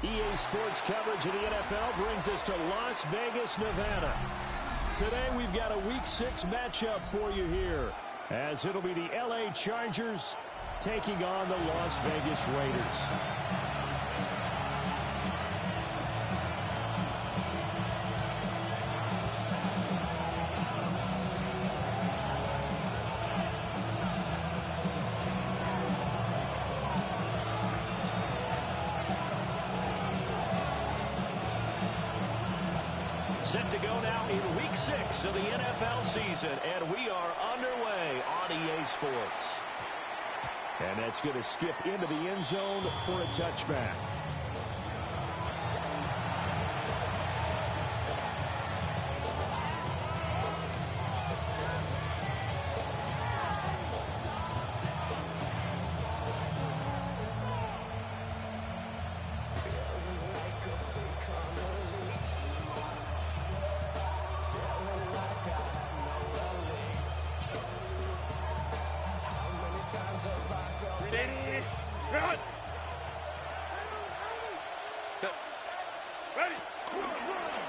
EA Sports coverage of the NFL brings us to Las Vegas, Nevada. Today we've got a Week 6 matchup for you here, as it'll be the LA Chargers taking on the Las Vegas Raiders. Set to go now in Week 6 of the NFL season, and we are underway on EA Sports. And that's going to skip into the end zone for a touchback.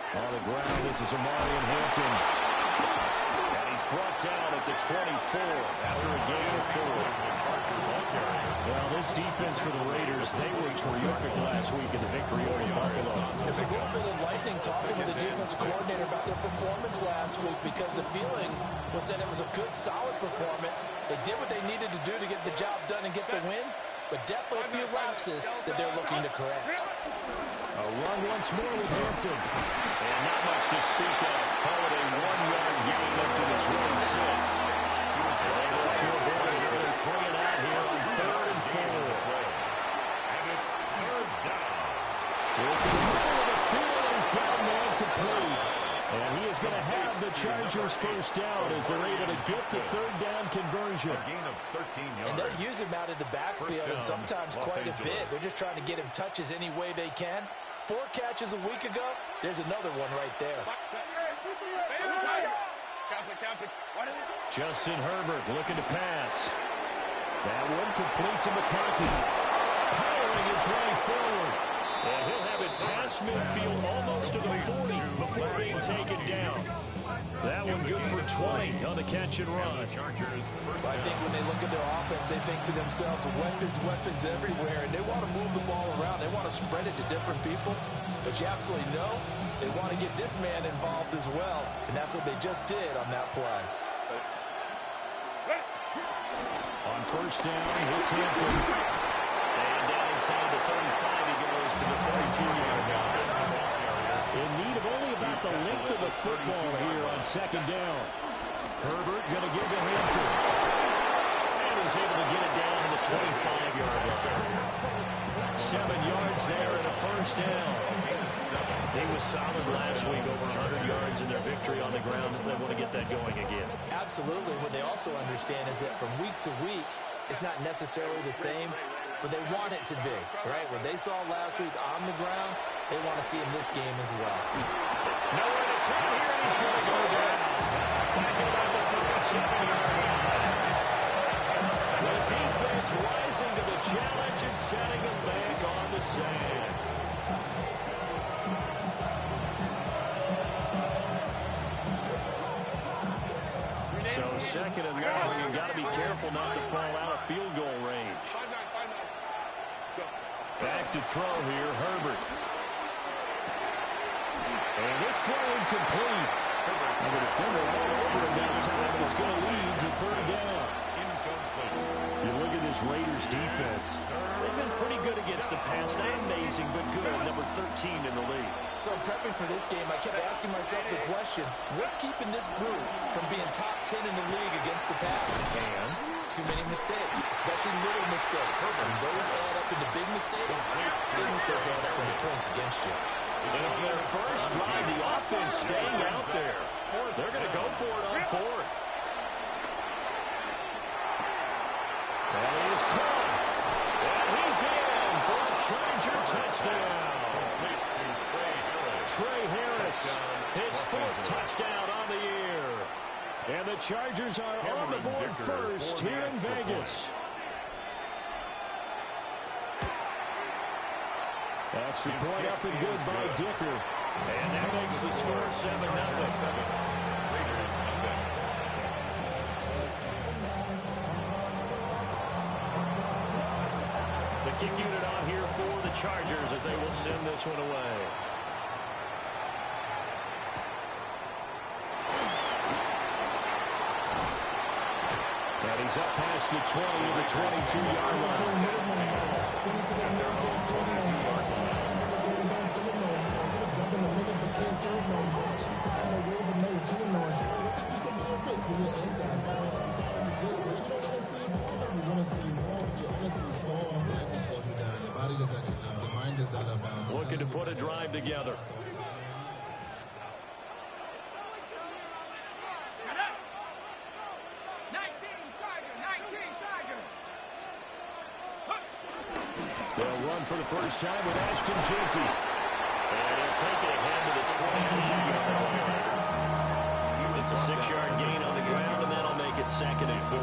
On the ground, this is Amari in Hampton. And he's brought down at the 24 after a gain of 4. Well, this defense for the Raiders, they were terrific last week in the victory over Buffalo. It's a little bit enlightening talking to the defense coordinator about their performance last week, because the feeling was that it was a good, solid performance. They did what they needed to do to get the job done and get the win, but definitely a few lapses that they're looking to correct. A run once more with Hampton. And not much to speak of. Call it a 1-yard gain up to the 26. They look to avoid it. They're 3 and out here on 3rd and 4. And it's 3rd down. Look at the middle of the field. He's got a man complete. And he is going to have the Chargers first down as they're able to get the 3rd down conversion. A gain of 13 yards. And they'll use him out in the backfield, and sometimes quite a bit. They're just trying to get him touches any way they can. 4 catches a week ago, there's another one right there. Justin Herbert looking to pass. That one complete to McConkey. Powering his way forward. And he'll have it past midfield almost to the 40 before being taken down. That one good for 20 on the catch and run. I think when they look at their offense, they think to themselves, weapons everywhere, and they want to move the ball around. They want to spread it to different people. But you absolutely know they want to get this man involved as well, and that's what they just did on that play. On first down, it's Hampton. And down inside the 35, he goes to the 32-yard line. In need of only about the length of the football here on 2nd down. Herbert going to give to Hampton. And he's able to get it down to the 25-yard line. 7 yards there and a first down. He was solid last week, over 100 yards in their victory on the ground. They want to get that going again. Absolutely. What they also understand is that from week to week, it's not necessarily the same, but they want it to be, right? What they saw last week on the ground, they want to see in this game as well. Nowhere to turn here, and he's going to go down. Back at about the 37-yard line. The defense rising to the challenge and setting them back on the sand. So 2nd and long, and got to be careful not to fall out of field goal range. Back to throw here, Herbert. And this throw incomplete. And the defender all over him that time, and it's going to lead to 3rd down. You look at this Raiders defense. They've been pretty good against the pass. Not amazing, but good. Number 13 in the league. So prepping for this game, I kept asking myself the question, what's keeping this group from being top 10 in the league against the pass? And too many mistakes, especially little mistakes. And those add up into big mistakes. Big mistakes add up into points against you. And on their first drive, the offense staying out there. They're going to go for it on 4th. And he is caught. And he's in for a Charger touchdown. Trey Harris, his 4th touchdown on the year. And the Chargers are on the board first here in Vegas. Extra point up and good by Dicker. And that makes the score 7-0. The kick unit on here for the Chargers as they will send this one away. And he's up past the 20 to the 22-yard line. Looking to put a drive together. They'll run for the first time with Ashton Jeanty. And he'll take it ahead to the 20. It's a 6-yard gain on the ground, and that'll make it 2nd and 4.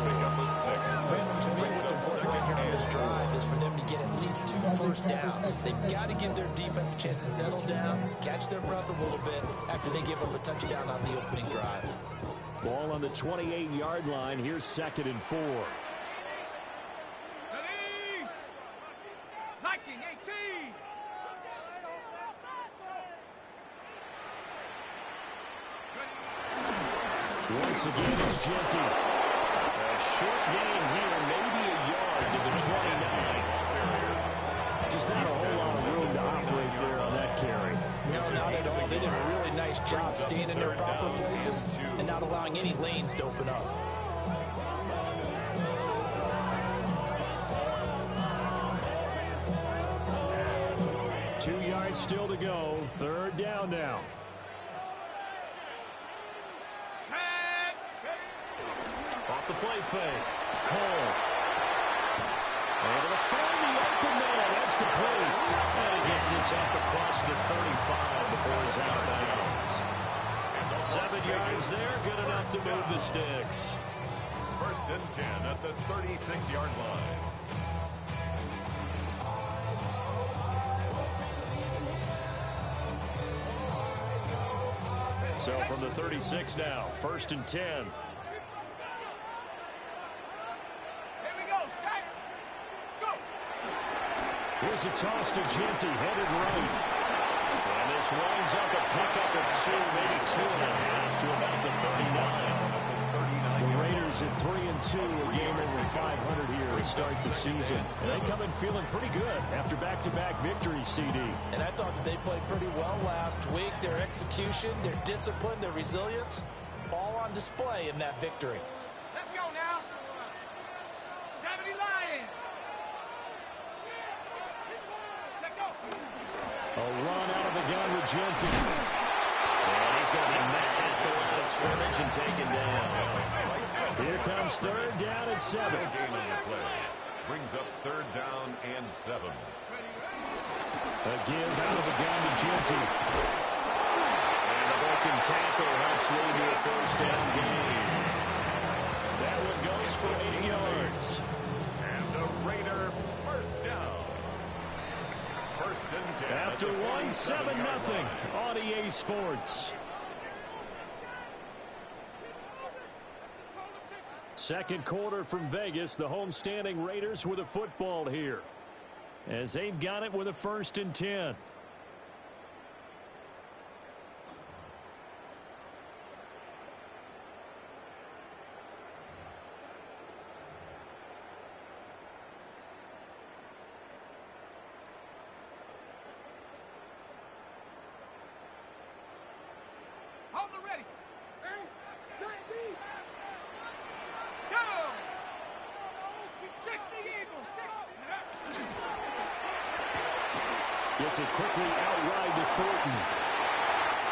Brandon, to me, what's important right here on this drive is for them to get at least 2 first downs. They've got to give their defense a chance to settle down, catch their breath a little bit after they give up a touchdown on the opening drive. Ball on the 28-yard line. Here's 2nd and 4. Once again, it's Jeanty. A short gain here, maybe a yard to the 29. Just not a whole lot of room to operate there on that carry. No, not at all. They did a really nice job staying in their proper places and not allowing any lanes to open up. Two yards still to go. 3rd down now. Off the play fake. Cole. Able to find the open man. That's complete. And he gets this up across the 35 before he's out of bounds. 7 yards there. Good enough to move the sticks. 1st and 10 at the 36-yard line. So from the 36 now, 1st and 10. Here's a toss to Jeanty, headed right. And this winds up a pickup of 2, maybe 2.5 to about the 39. The Raiders at 3-2, a game over 500 here to start the season. And they come in feeling pretty good after back-to-back victories, CD. And I thought that they played pretty well last week. Their execution, their discipline, their resilience, all on display in that victory. Let's go now. 70 Lions. A run out of the gun with Jeanty. And he's going to be met at the line of scrimmage and taken down. Here comes 3rd down and 7. Gain on the play. Brings up 3rd down and 7. A give out of the gun to Jeanty. And a broken tackle helps lead to a 1st down gain. That one goes for 8 yards. And the Raider 1st down. 1st and 10. After 1, 7-0 on EA Sports. 2nd quarter from Vegas. The home-standing Raiders with a football here, as they've got it with a 1st and 10. Hold it ready. Go. 60 Eagles. 60. Gets it quickly out wide to Thornton.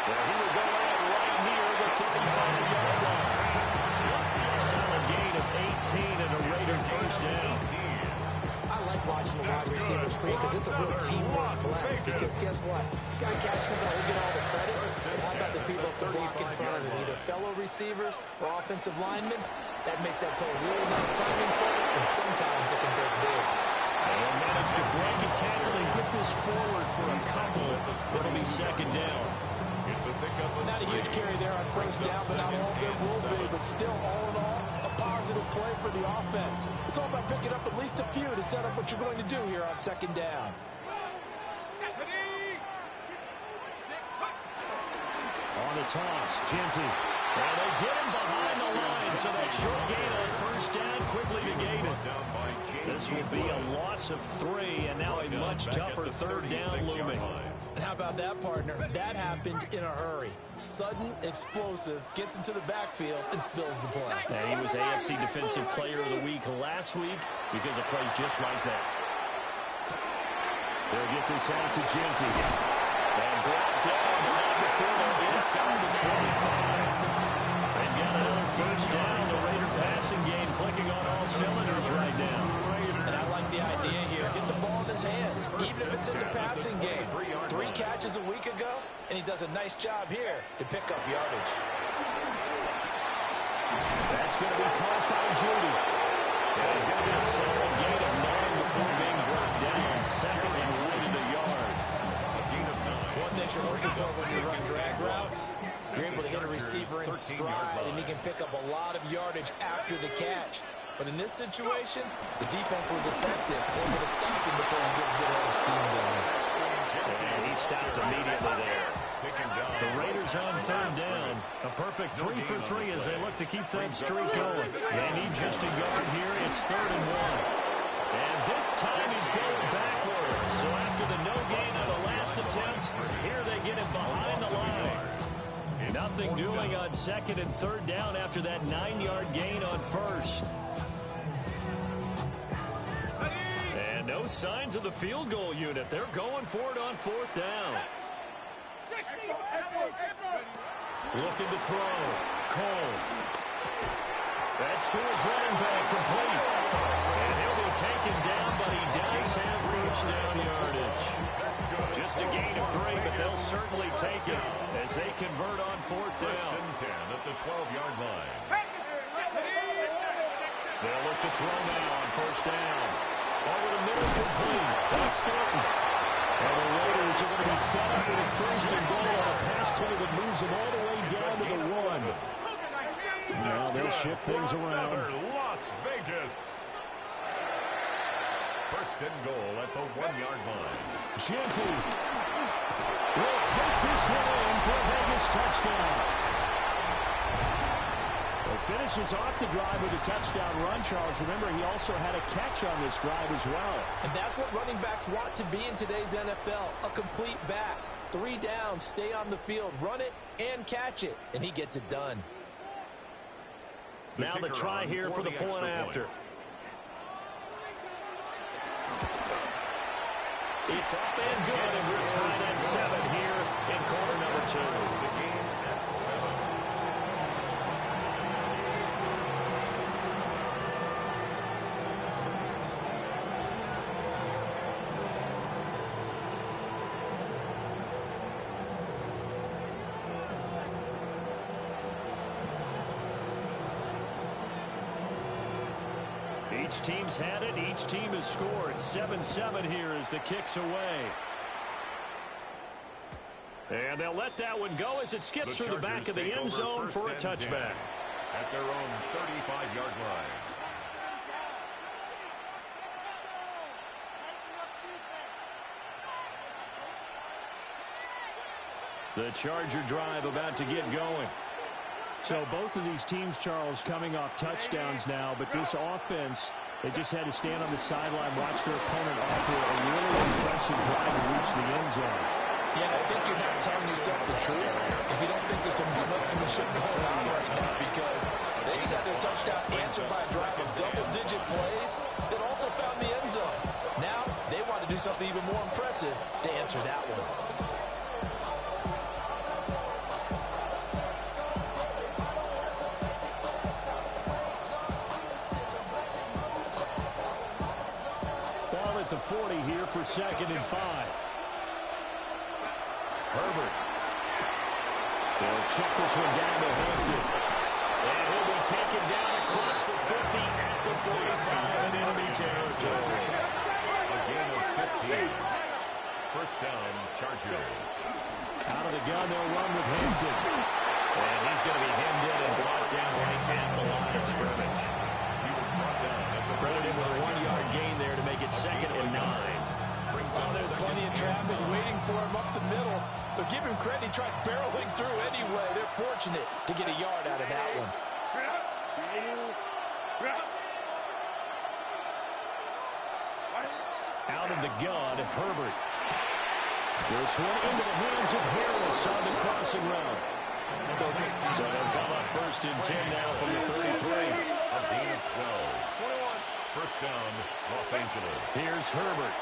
Well, he will go out right near the 35-yard line. Solid gain of 18 and a Raider 1st down. I like watching the wide receiver screen because it's a real teamwork play. Because guess what? The guy catching the ball, he'll get all the credit. But how about the people up to block in front of him? Either fellow receivers or offensive linemen. That makes that play a really nice timing play, and sometimes it can break big. And managed to break a tackle and get this forward for a couple. It'll be second down. Not a huge carry there on first down, but not all of them will be. But still, all in all, a positive play for the offense. It's all about picking up at least a few to set up what you're going to do here on second down. On the toss, Genty. And they get him behind the line, so that short gain on first down quickly negated. This will be a loss of 3, and now a much tougher third down looming. And how about that, partner? That happened in a hurry. Sudden, explosive, gets into the backfield, and spills the play. And he was AFC Defensive Player of the Week last week because of plays just like that. They'll get this out to Genty. And brought down not before they're inside the 25. They've got another first down. The Raider passing game clicking on all cylinders right now. And I like the idea here. Get the ball in his hands, even if it's in the passing game. 3 catches a week ago, and he does a nice job here to pick up yardage. That's going to be caught by Judy. And it's going to be a solid gain of 9 before being brought down. Second and 1 to the yard. One thing you're looking for when you run drag routes, you're able to hit a receiver in stride, and he can pick up a lot of yardage after the catch. But in this situation, the defense was effective, able to stop him before he could get out of steam going. And he stopped immediately there. The Raiders on third down. A perfect 3 for 3 as they look to keep that streak going. They need just a yard here. It's 3rd and 1. And this time he's going backwards. So after the no gain on the last attempt, here they get him behind the line. Nothing doing on 2nd and 3rd down after that 9-yard gain on first. And no signs of the field goal unit. They're going for it on 4th down. Looking to throw. Cole. That's to his running back, complete. And he'll be taken down, but he does have first down yardage. Just a gain of 3, but they'll certainly take it as they convert on 4th down. 1st and 10 at the 12-yard line. They'll look to throw now on 1st down. Over the middle, complete. That's Thornton. And the Raiders are going to be set up with a 1st and goal on a pass play that moves them all the way down to the 1. Now they'll shift things around. Las Vegas. 1st and goal at the 1-yard line. Genty will take this one in for a Vegas touchdown. Finishes off the drive with a touchdown run, Charles. Remember, he also had a catch on this drive as well. And that's what running backs want to be in today's NFL, a complete back. 3 downs, stay on the field, run it, and catch it. And he gets it done. Now the try here for the point after. It's up and good, and we're tied at 7 here in quarter number 2. The game at 7. Each team's had it. Each team has scored. 7-7 here as the kick's away. And they'll let that one go as it skips through the back of the end zone for a touchback. At their own 35-yard line. The Charger drive about to get going. So both of these teams, Charles, coming off touchdowns now, but this offense, they just had to stand on the sideline, watch their opponent offer a really impressive drive to reach the end zone. Yeah, I think you're not telling yourself the truth if you don't think there's some one-upsmanship going on right now, because they just had their touchdown answered by a drive of double-digit plays that also found the end zone. Now they want to do something even more impressive to answer that one. At the 40 here for 2nd and 5. Herbert. They'll check this one down to Hampton. And he'll be taken down across the 50 at the 45 in enemy territory. A gain of 15. First down, Chargers. Out of the gun, they'll run with Hampton. And he's going to be hemmed in and brought down right at the line of scrimmage. He was brought down at the Credit him with a 1-yard gain there to make it 2nd and 9. Oh, there's plenty of traffic waiting for him up the middle. But give him credit, he tried barreling through anyway. They're fortunate to get a yard out of that one. Out of the gun, Herbert. This one into the hands of Harris on the crossing route. So they'll come up 1st and 10 now from the 33. A gain of 12. First down, Los Angeles. Here's Herbert.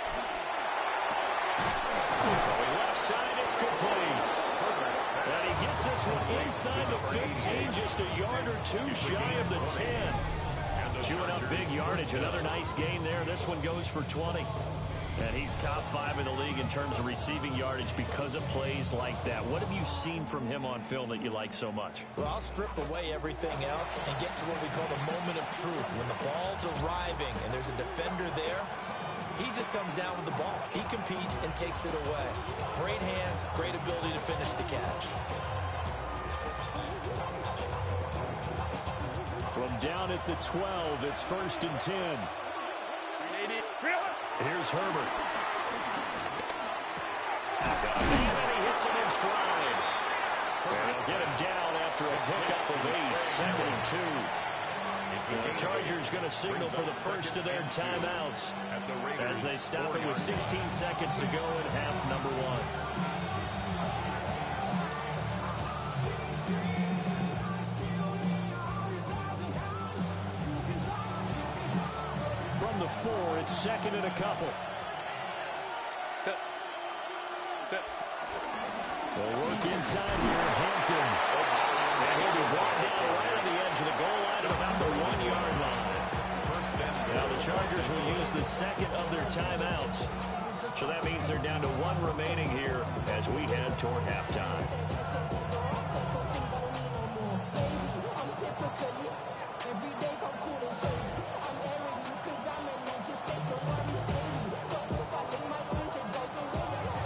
Throwing left side, it's complete. And he gets this one inside the 15, just a yard or two shy of the 10. Chewing up big yardage, another nice gain there. This one goes for 20. And he's top 5 in the league in terms of receiving yardage because of plays like that. What have you seen from him on film that you like so much? Well, I'll strip away everything else and get to what we call the moment of truth. When the ball's arriving and there's a defender there, he just comes down with the ball. He competes and takes it away. Great hands, great ability to finish the catch. From down at the 12, it's 1st and 10. Here's Herbert. And he hits him in stride. And he'll get him down after a pickup of 8, 2nd and 2. The Chargers going to signal for the first of their timeouts as they stop it with 16 seconds to go in half number 1. From the 4, it's 2nd and a couple. They'll work inside here, Hampton. And he'll be brought down right on the edge of the goal line at about the 1-yard line. Now the Chargers will use the 2nd of their timeouts. So that means they're down to 1 remaining here as we head toward halftime.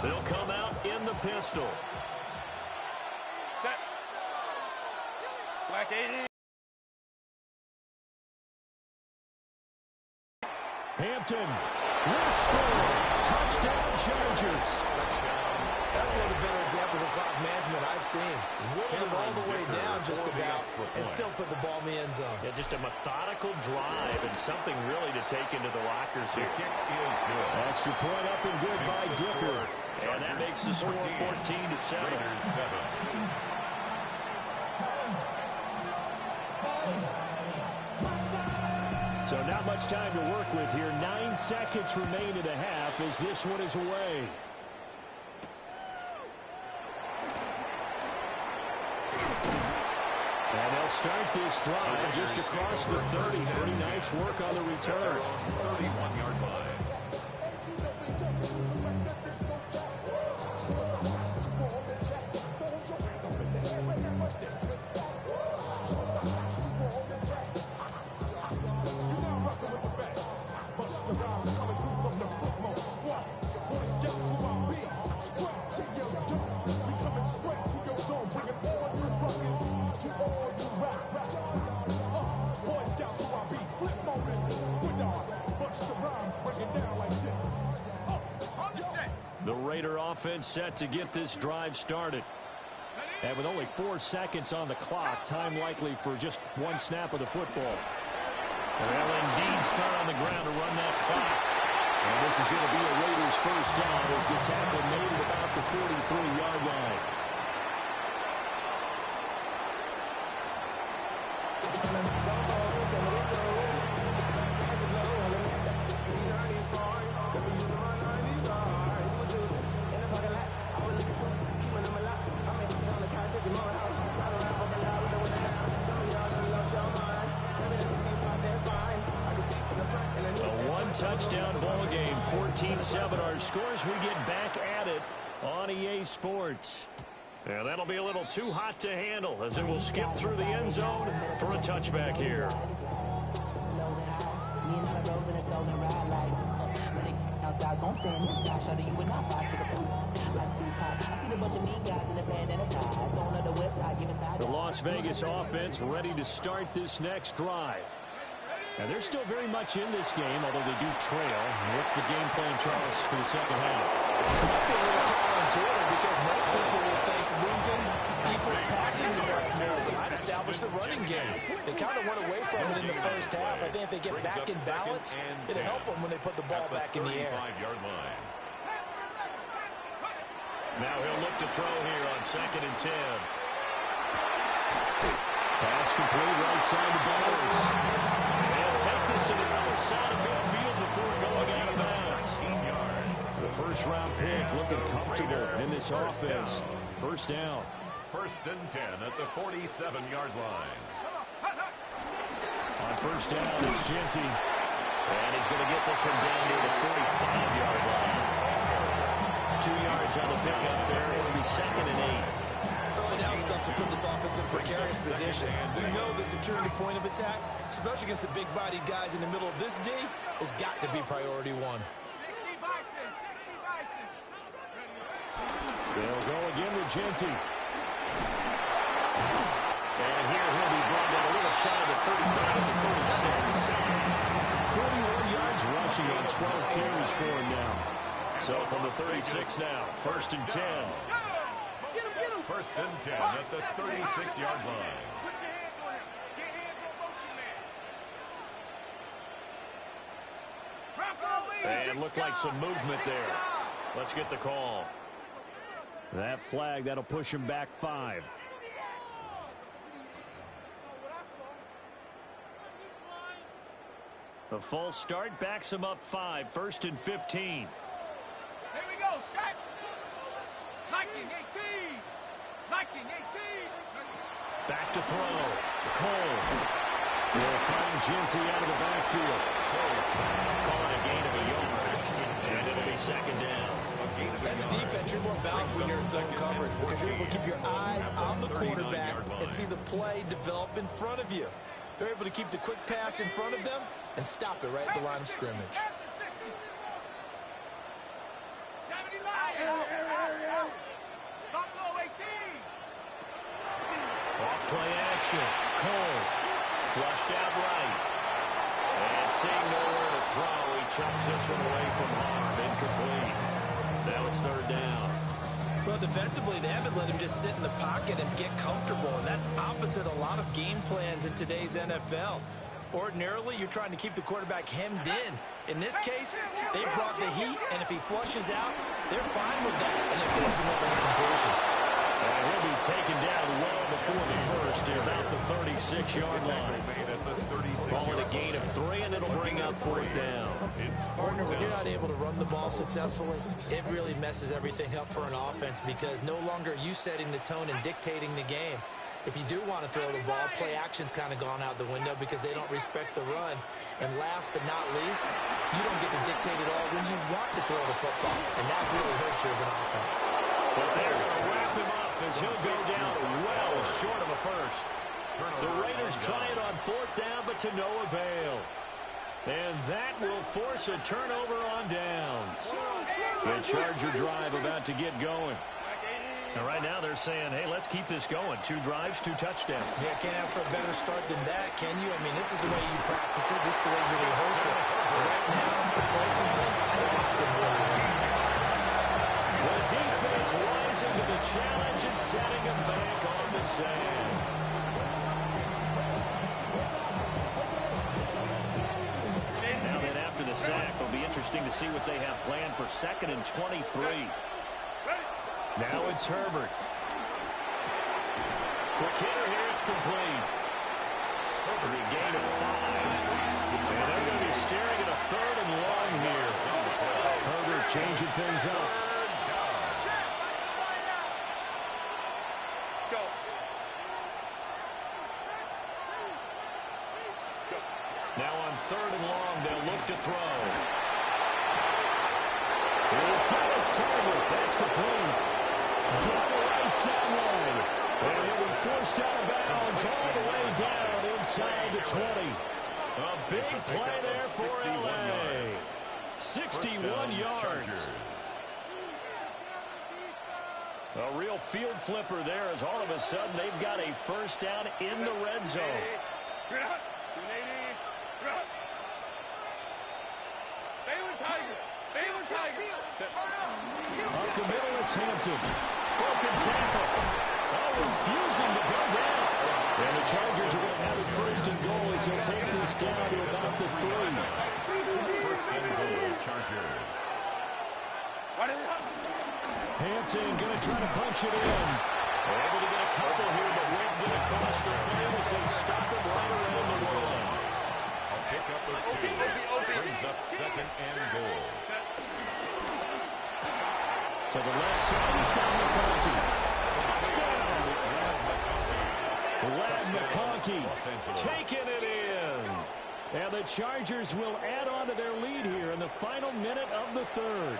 They'll come out in the pistol. Set. Black 80. Hampton will score. Touchdown, Chargers. That's one of the better examples of clock management I've seen. Whittled it all the way down just about and still put the ball in the end zone. Yeah, just a methodical drive and something really to take into the lockers here. Kick is good. Extra point up and good by Dicker. And that makes the score 14-7. Raiders 7. So not much time to work with here. 9 seconds remain in the half as this one is away. And they'll start this drive just across the 30. Pretty nice work on the return. 31-yard line. The Raider offense set to get this drive started. And with only 4 seconds on the clock, time likely for just 1 snap of the football. They'll indeed start on the ground to run that clock. And this is going to be a Raiders first down as the tackle made at about the 43-yard line. Touchdown ball game, 14-7 our scores. We get back at it on EA Sports. Yeah, that'll be a little too hot to handle as it will skip through the end zone for a touchback here. The Las Vegas offense ready to start this next drive. And they're still very much in this game, although they do trail. What's the game plan, Charles, for the second half? It might be a little counterintuitive because most people will think losing equals passing right now. But I'd establish the running game. They kind of went away from it in the first half. I think if they get back in balance, it'll help them when they put the ball back in the air. Now he'll look to throw here on 2nd and 10. Pass complete right side to Bowers. They'll take this to the other side of midfield before going out of bounds. The first-round pick looking comfortable in this offense. First down. 1st and 10 at the 47-yard line. On first down, it's Genty. And he's going to get this one down near the 45-yard line. 2 yards on the pickup there. It'll be 2nd and 8. Early down stuff to put this offense in precarious position. We know the security point of attack, especially against the big-bodied guys in the middle of this D, has got to be priority one. They'll go again with Genty. And here he'll be brought down a little shy of the 35 to the 36. 41 yards rushing on 12 carries for him now. So from the 36 now, 1st and 10. 1st and 10 at the 36-yard line. And looked like some movement there. Let's get the call. That flag, that'll push him back 5. The false start backs him up 5. 1st and 15. Here we go, Shaq. Liking 18. Liking 18. Back to throw. Cole. Will find Genty out of the backfield. Call it a gain of a yard. And it'll be 2nd down. That's defense. You're more balanced when you're in zone coverage because you're able to keep your eyes on the quarterback and see the play develop in front of you. They're able to keep the quick pass in front of them and stop it right at the line of scrimmage. 70 Lions. Buffalo 18. Off play action. Cole. Flushed out right. And seeing nowhere to throw, he chucks this one away from harm. Incomplete. Now it's 3rd down. Well, defensively, they haven't let him just sit in the pocket and get comfortable, and that's opposite a lot of game plans in today's NFL. Ordinarily, you're trying to keep the quarterback hemmed in. In this case, they brought the heat, and if he flushes out, they're fine with that, and it forces another incompletion. And he'll be taken down well before the first at about the 36-yard line. Ball at a gain of 3, and it'll bring up 4th down. Partner, when you're not able to run the ball successfully, it really messes everything up for an offense because no longer are you setting the tone and dictating the game. If you do want to throw the ball, play action's kind of gone out the window because they don't respect the run. And last but not least, you don't get to dictate it all when you want to throw the football. And that really hurts you as an offense. But they're going to wrap him up as he'll go down well short of a first. The Raiders try it on 4th down, but to no avail. And that will force a turnover on downs. The Charger drive about to get going. And right now they're saying, hey, let's keep this going. 2 drives, 2 touchdowns. Yeah, can't ask for a better start than that, can you? I mean, this is the way you practice it. This is the way you rehearse it. But right now, the play can win. They're often winning. The defense rising to the challenge and setting him back on the sand. Now then, after the sack, it'll be interesting to see what they have planned for 2nd and 23. Now it's Herbert. Quick hitter here, it's complete. Herbert a gain of 5. And they're going to be staring at a 3rd and long here. Herbert changing things up. Now on 3rd and long, they'll look to throw. Here's Dallas Turner. That's complete. Down the right sideline. And he'll be forced out of bounds all the way down inside the 20. A big play there for L.A. 61 yards. A real field flipper there as all of a sudden they've got a first down in the red zone. Up the middle, it's Hampton. Broken tackle. Oh, refusing to go down. And the Chargers are going to have it first and goal as they'll take this down to about the 3. First and goal, Chargers. Hampton going to try to punch it in. Able to get a couple here, but won't get across the plane as they stop him right around the 1. A pickup of 2. Brings up second and goal. To the left side, he's got McConkey. Touchdown! Lad McConkey taking it in. And the Chargers will add on to their lead here in the final minute of the 3rd.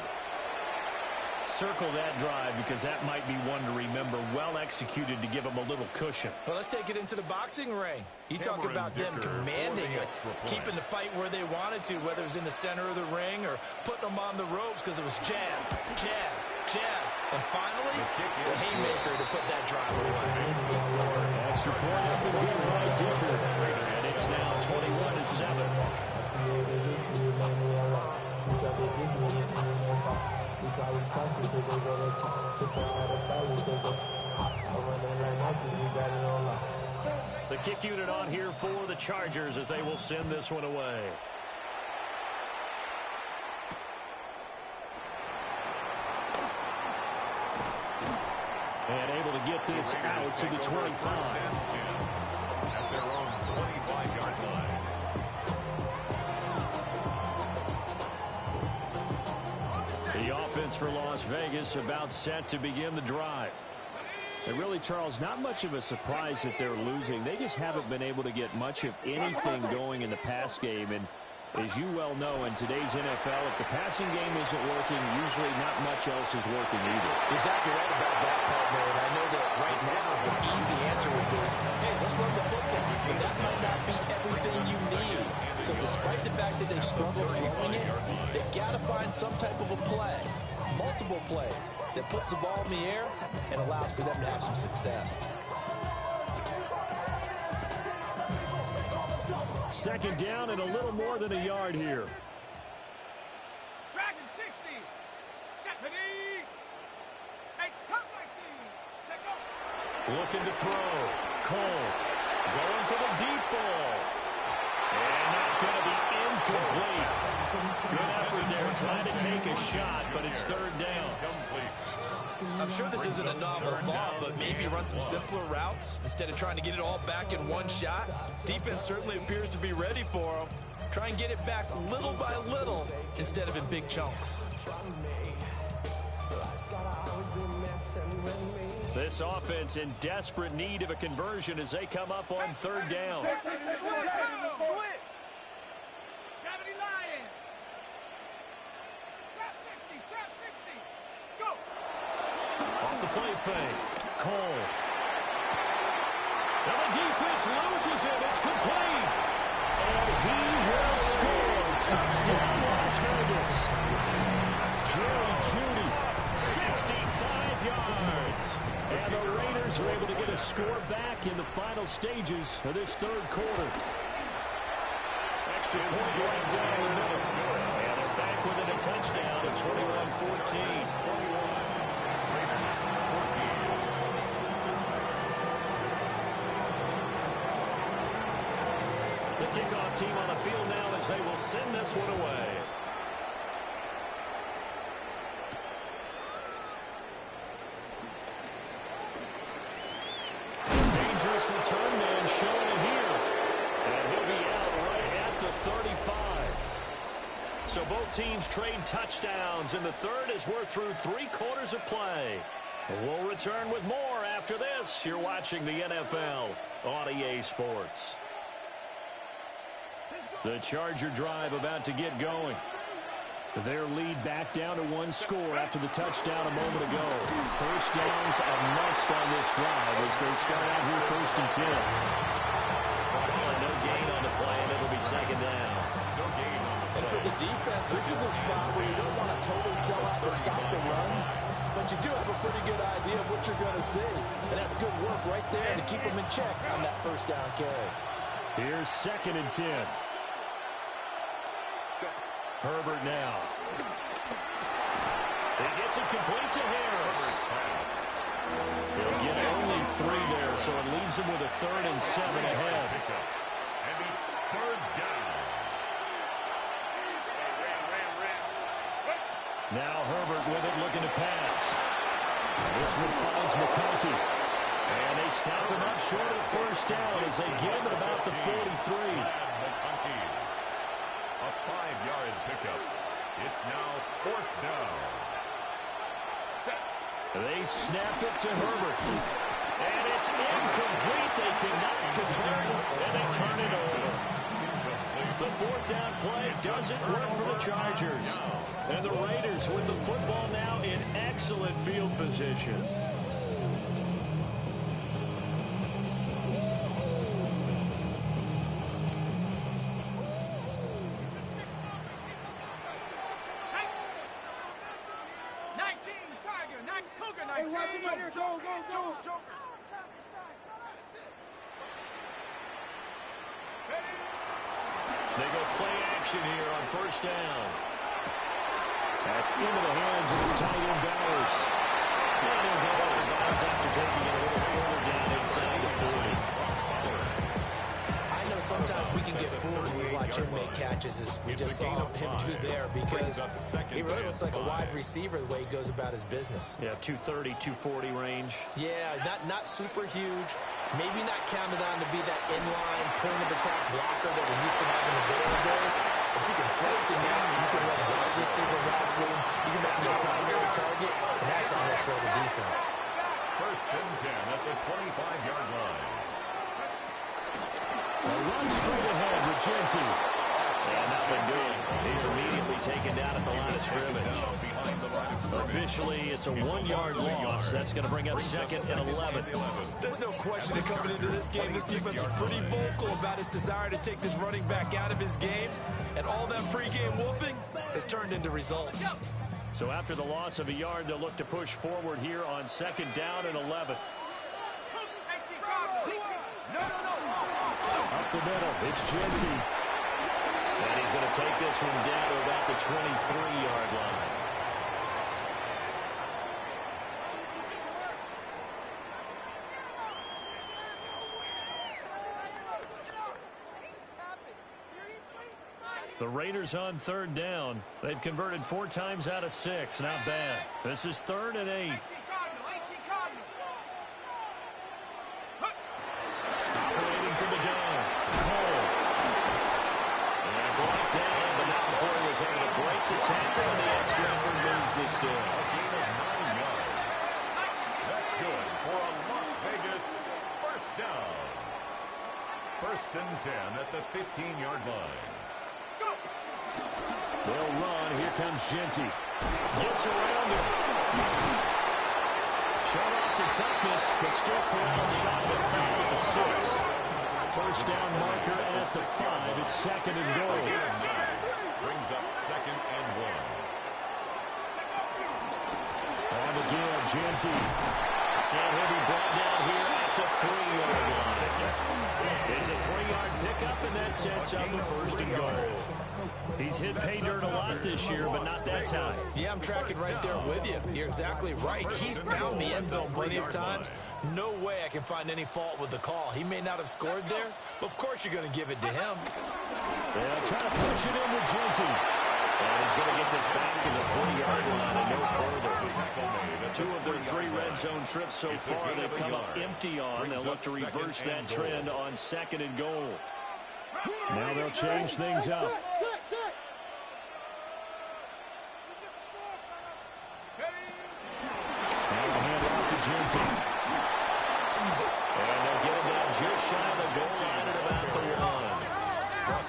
Circle that drive because that might be one to remember. Well executed to give them a little cushion. Well, let's take it into the boxing ring. You talk about them commanding it, keeping the fight where they wanted to, whether it was in the center of the ring or putting them on the ropes because it was jab, jab, jab. And finally, the haymaker to put that drive away. Extra point up and good by Dicker. And it's now 21-7. The kick unit on here for the Chargers as they will send this one away. And able to get this out to the 25. At their own 25-yard line. The offense for Las Vegas about set to begin the drive. And really, Charles, not much of a surprise that they're losing. They just haven't been able to get much of anything going in the pass game. And as you well know, in today's NFL, if the passing game isn't working, usually not much else is working either. Exactly right about that, partner. And I know that right now the easy answer would be, hey, let's run the football. But that might not be everything you need. So despite the fact that they've struggled throwing it, they've got to find some type of a play, multiple plays, that puts the ball in the air and allows for them to have some success. Second down and a little more than a yard here. Dragon 60. Stephanie. Hey, come 19. Check go. Looking to throw. Cole going for the deep ball. And not going to be incomplete. Good effort there trying to take a shot, but it's 3rd down. I'm sure this isn't a novel thought, but maybe run some simpler routes instead of trying to get it all back in one shot. Defense certainly appears to be ready for them. Try and get it back little by little instead of in big chunks. This offense in desperate need of a conversion as they come up on 3rd down. 70 Lion. Trap 60. Trap 60. Go. Off the play fake. Cole. And the defense loses it. It's complete. And he will score. Touchdown, Las Vegas. Jerry Jeudy, 65 yards. And the Raiders are able to get a score back in the final stages of this 3rd quarter. Extra point right down the middle. And they're back within a touchdown at 21-14. The kickoff team on the field now as they will send this one away. Dangerous return man showing it here. And he'll be out right at the 35. So both teams trade touchdowns in the 3rd as we're through 3 quarters of play. We'll return with more after this. You're watching the NFL on EA Sports. The Charger drive about to get going. Their lead back down to 1 score after the touchdown a moment ago. First down's a must on this drive as they start out here 1st and 10. No gain on the play, and it'll be 2nd down. And for the defense, this is a spot where you don't want to totally sell out to stop the run. but you do have a pretty good idea of what you're going to see. And that's good work right there to keep them in check on that first down carry. Here's 2nd and 10. Herbert now. He gets it complete to Harris. He'll get only 3 there, so it leaves him with a 3rd and 7 ahead. And it's 3rd down. Now Herbert with it, looking to pass. This one finds McConkey. And they stop him up short of the first down as they get him at about the 43. McConkey. A 5-yard pickup. It's now 4th down. They snap it to Herbert. And it's incomplete. They cannot convert, and they turn it over. The 4th down play doesn't work for the Chargers. And the Raiders with the football now in excellent field position. They go play action here on 1st down. That's into the hands of his tight end Bowers. And he'll go out of bounds after taking it a little further down inside the 40. I know sometimes we can get fooled when we watch him make catches, as we just saw him do there, because he really looks like a wide receiver the way he goes about his business. Yeah, 230, 240 range. Yeah, not super huge. Maybe not counted on to be that inline point-of-attack blocker that we used to have in the golden days. But you can flex him out. You can run wide receiver routes with him. You can make him a primary target. And that's how he'll shred the defense. 1st and 10 at the 25-yard line. A run straight ahead with Genti. And nothing doing. He's immediately taken down at the line of scrimmage. Officially, it's a 1-yard loss. That's going to bring up 2nd and 11. There's no question that coming into this game, this defense is pretty vocal about its desire to take this running back out of his game. And all that pregame whooping has turned into results. So after the loss of a yard, they'll look to push forward here on 2nd down and 11. Up the middle, it's Genti. And he's going to take this one down to about the 23-yard line. The Raiders on 3rd down. They've converted 4 times out of 6. Not bad. This is 3rd and 8. Operating from the gun. Cole. And blocked down, but not before he was able to break the tackle, and the extra effort moves the sticks. That's good for a Las Vegas 1st down. 1st and 10 at the 15-yard line. They'll run. Here comes Genti. Gets around him. Showed off the toughness, but still corralled shot of the foul at the 6. 1st down marker at the 5. It's 2nd and goal. Brings up 2nd and 1. On again, Genti. And he'll be brought down here at the 3-yard line. It's a 3-yard pickup, and that sets up a 1st and goal. He's hit pay dirt a lot this year, but not that time. Yeah, I'm tracking right there with you. You're exactly right. He's found the end zone plenty of times. No way I can find any fault with the call. He may not have scored there, but of course you're going to give it to him. They'll try to push it in with Genti. And he's going to get this back to the 3-yard line and no further. 2 of their 3 red zone trips so far they've come up empty on. They'll look to reverse that trend on 2nd and goal. Now they'll change things up. Now the hand off to Genti. And they'll get him down just shy of the goal line at about the 1.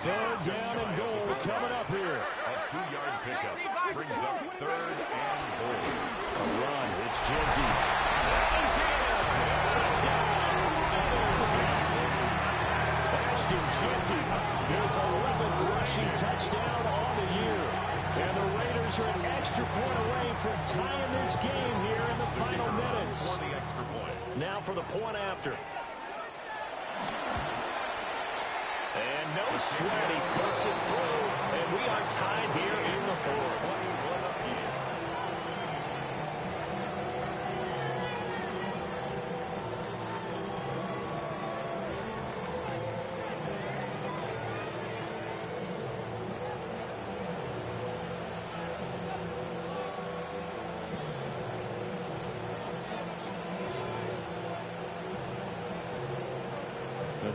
3rd down and goal coming up here. A 2-yard pickup brings up 3rd and goal. A run. It's Genti. He's in. Touchdown. Ashton Genti. His 11th rushing touchdown on the year. And the Raiders are an extra point away from tying this game here in the final minutes. Now for the point after. And no sweat, he puts it through, and we are tied here in the fourth.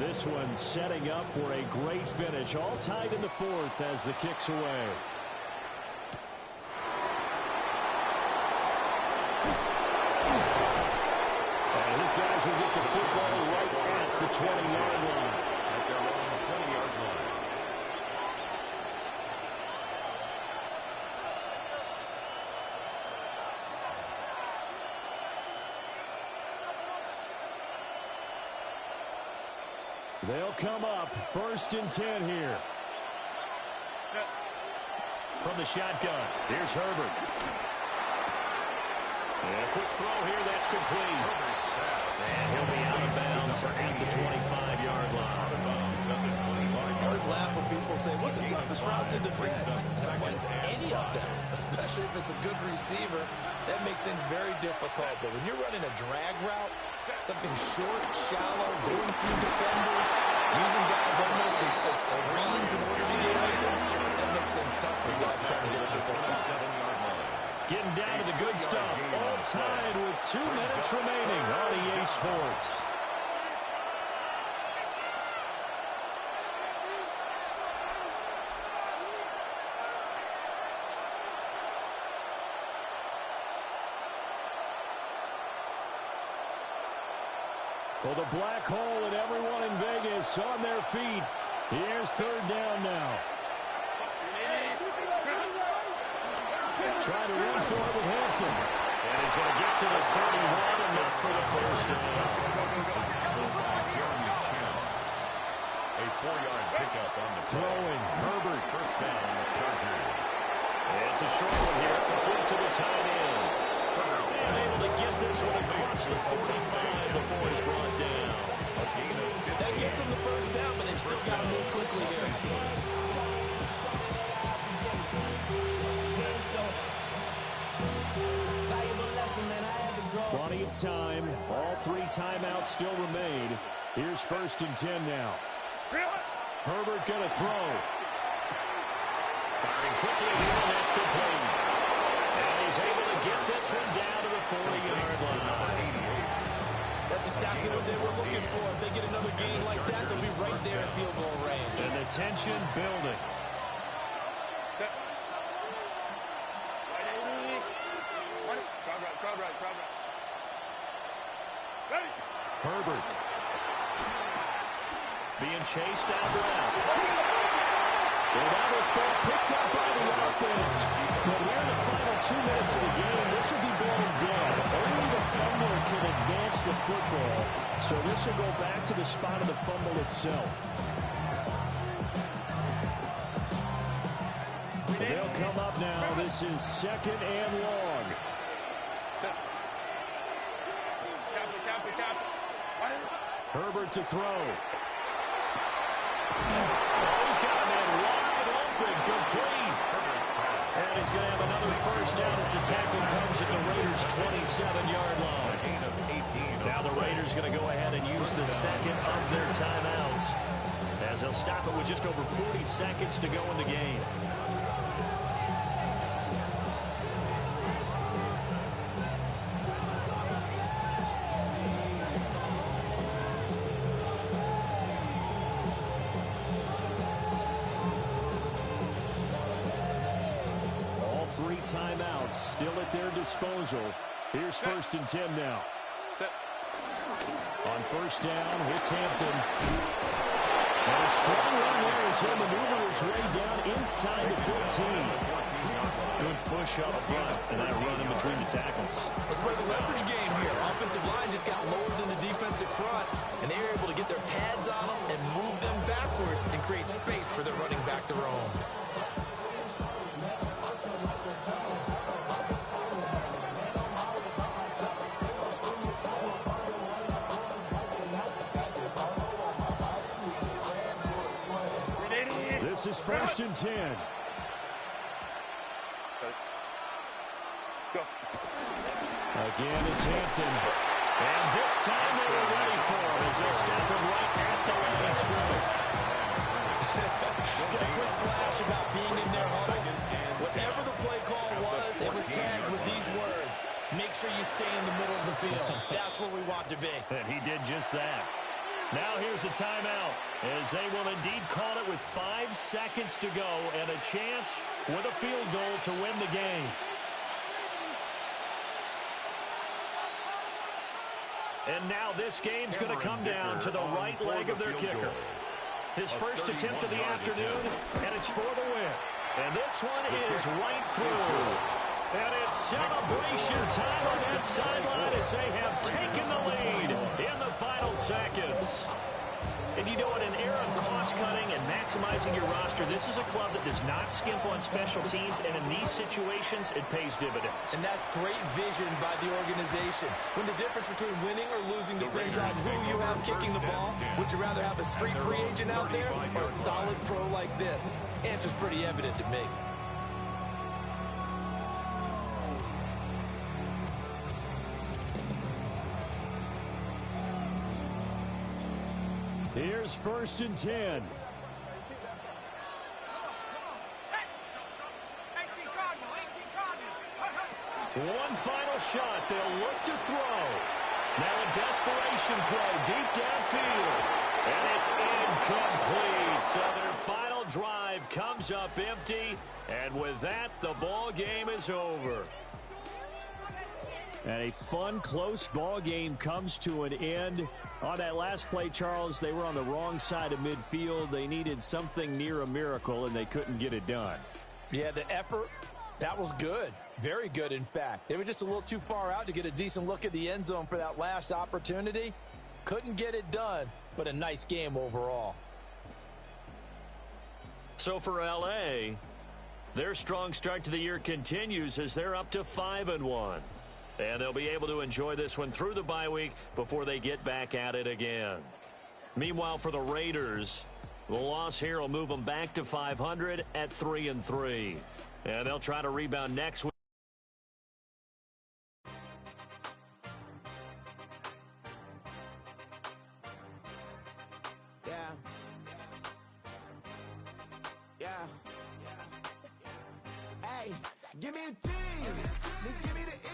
This one setting up for a great finish. All tied in the fourth as the kick's away. And his guys will get the football right at the 20-yard line. At their own 20-yard line. They'll come up 1st and 10 here. From the shotgun, here's Herbert. And a quick throw here, that's complete. And he'll be out of bounds at the 25-yard line. I always laugh when people say, what's the toughest route to defend? Any of them, especially if it's a good receiver, that makes things very difficult. But when you're running a drag route, something short, shallow, going through defenders, using guys almost as screens in order to get open, that makes things tough for guys trying to get to the football. Getting down to the good stuff. All tied with 2 minutes remaining on EA Sports. Well, the black hole and everyone in Vegas on their feet. Here's 3rd down now. Trying to run for it with Hampton. And he's going to get to the 31 and not for the first down. A 4-yard pickup on the throwing. Herbert. First down on the Chargers. It's a short one here, complete to the tight end. And able to get this one across the 45 before he's brought down. That gets him the first down, but they've still got to move quickly here. Plenty of time. All 3 timeouts still remain. Here's 1st and 10 now. Herbert going to throw. Firing quickly here, and that's complete. And he's able to get this one down to the 40-yard line. That's exactly what they were looking for. If they get another gain like that, they'll be right there in field goal range. And the tension building. Herbert. Being chased down the left. And that was ball picked up by the offense. But here in the final 2 minutes of the game, this will be blown dead. Only the fumbler can advance the football. So this will go back to the spot of the fumble itself. They'll come up now. This is 2nd and long. Herbert to throw. Oh, he's got a man wide open, complete. And he's going to have another first down as the tackle comes at the Raiders' 27-yard line. Now the Raiders going to go ahead and use the second of their timeouts, as they'll stop it with just over 40 seconds to go in the game. Timeouts still at their disposal. Here's 1st and 10 now. On 1st down, it's Hampton. And a strong run there as he'll maneuver his way down inside the 15. Good push up front, and that run in between the tackles. Let's play the leverage game here. Offensive line just got lower than the defensive front, and they were able to get their pads on them and move them backwards and create space for their running back to roam. This is 1st and 10. Again, it's Hampton. And this time they were ready for him as they stop him right at the line of scrimmage. Get a quick flash about being in their huddle. Whatever the play call was, it was tagged with these words: make sure you stay in the middle of the field. That's where we want to be. And he did just that. Now here's a timeout, as they will indeed call it with 5 seconds to go and a chance with a field goal to win the game. And now this game's going to come down to the right leg of their kicker. His first attempt of the afternoon, and it's for the win. And this one is right through. And it's celebration time on that sideline as they have taken the lead in the final seconds. And you know, in an era of cost-cutting and maximizing your roster, this is a club that does not skimp on special teams, and in these situations, it pays dividends. And that's great vision by the organization. When the difference between winning or losing depends on who you have kicking the ball, would you rather have a street free agent out there or a solid pro like this? Answer's pretty evident to me. Here's 1st and 10. 18 Cardinals. One final shot. They'll look to throw. Now a desperation throw deep downfield. And it's incomplete. So their final drive comes up empty. And with that, the ball game is over. And a fun, close ball game comes to an end. On that last play, Charles, they were on the wrong side of midfield. They needed something near a miracle, and they couldn't get it done. Yeah, the effort, that was good. Very good, in fact. They were just a little too far out to get a decent look at the end zone for that last opportunity. Couldn't get it done, but a nice game overall. So for L.A., their strong start to the year continues as they're up to 5-1. And they'll be able to enjoy this one through the bye week before they get back at it again. Meanwhile, for the Raiders, the loss here will move them back to 500 at 3-3. And they'll try to rebound next week. Hey, give me a team. Give me the